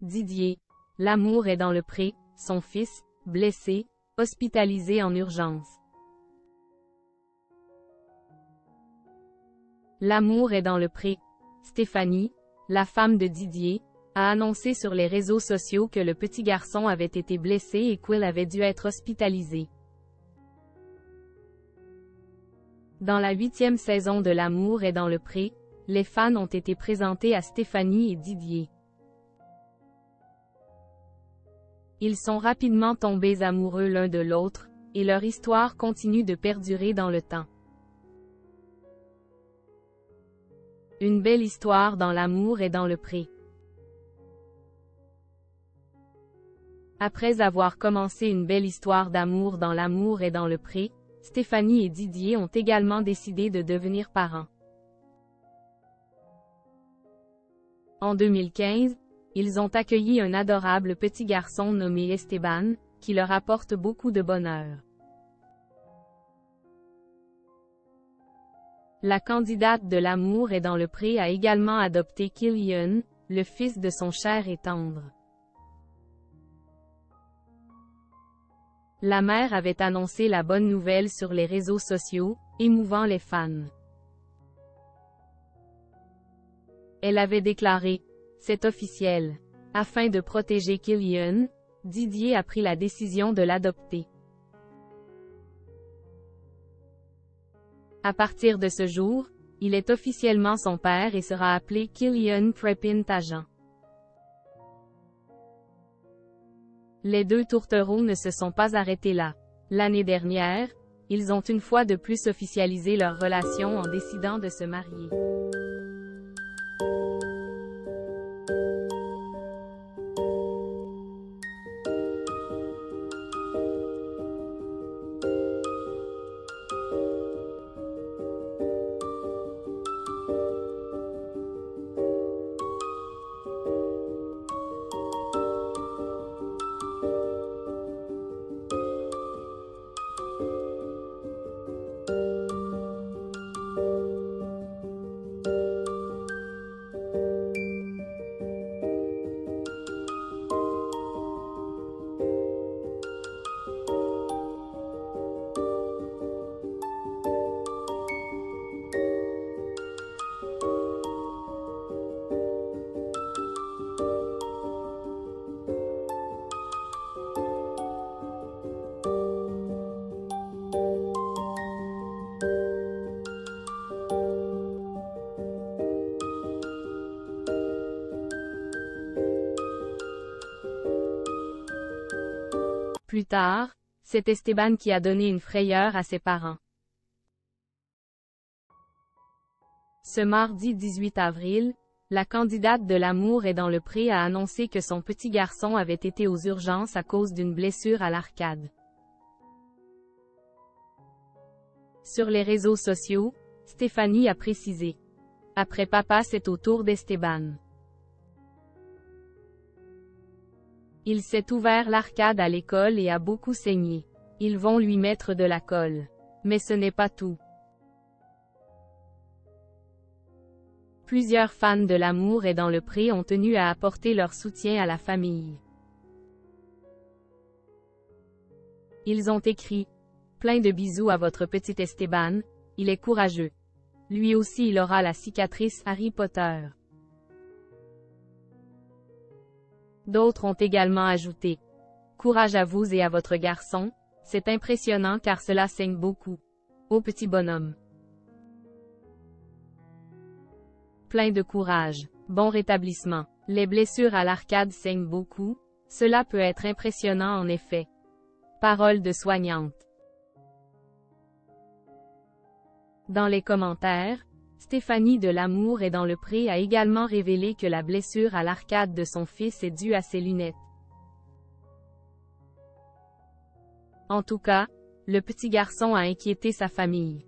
Didier. L'amour est dans le pré, son fils, blessé, hospitalisé en urgence. L'amour est dans le pré. Stéphanie, la femme de Didier, a annoncé sur les réseaux sociaux que le petit garçon avait été blessé et qu'il avait dû être hospitalisé. Dans la 8e saison de L'amour est dans le pré, les fans ont été présentés à Stéphanie et Didier. Ils sont rapidement tombés amoureux l'un de l'autre, et leur histoire continue de perdurer dans le temps. Une belle histoire dans l'amour et dans le pré. Après avoir commencé une belle histoire d'amour dans l'amour et dans le pré, Stéphanie et Didier ont également décidé de devenir parents. En 2015, ils ont accueilli un adorable petit garçon nommé Esteban, qui leur apporte beaucoup de bonheur. La candidate de l'amour est dans le pré a également adopté Kylian, le fils de son cher et tendre. La mère avait annoncé la bonne nouvelle sur les réseaux sociaux, émouvant les fans. Elle avait déclaré « C'est officiel. Afin de protéger Kylian, Didier a pris la décision de l'adopter. À partir de ce jour, il est officiellement son père et sera appelé Kylian Crépin Tajan. » Les deux tourtereaux ne se sont pas arrêtés là. L'année dernière, ils ont une fois de plus officialisé leur relation en décidant de se marier. Plus tard, c'est Esteban qui a donné une frayeur à ses parents. Ce mardi 18 avril, la candidate de l'amour est dans le pré a annoncé que son petit garçon avait été aux urgences à cause d'une blessure à l'arcade. Sur les réseaux sociaux, Stéphanie a précisé « Après papa, c'est au tour d'Esteban. Il s'est ouvert l'arcade à l'école et a beaucoup saigné. Ils vont lui mettre de la colle. Mais ce n'est pas tout. » Plusieurs fans de l'amour et dans le pré ont tenu à apporter leur soutien à la famille. Ils ont écrit « Plein de bisous à votre petit Esteban, il est courageux. Lui aussi il aura la cicatrice Harry Potter. » D'autres ont également ajouté « Courage à vous et à votre garçon, c'est impressionnant car cela saigne beaucoup. Ô petit bonhomme. Plein de courage. Bon rétablissement. Les blessures à l'arcade saignent beaucoup, cela peut être impressionnant en effet. » Parole de soignante. Dans les commentaires, Stéphanie de l'amour est dans le pré a également révélé que la blessure à l'arcade de son fils est due à ses lunettes. En tout cas, le petit garçon a inquiété sa famille.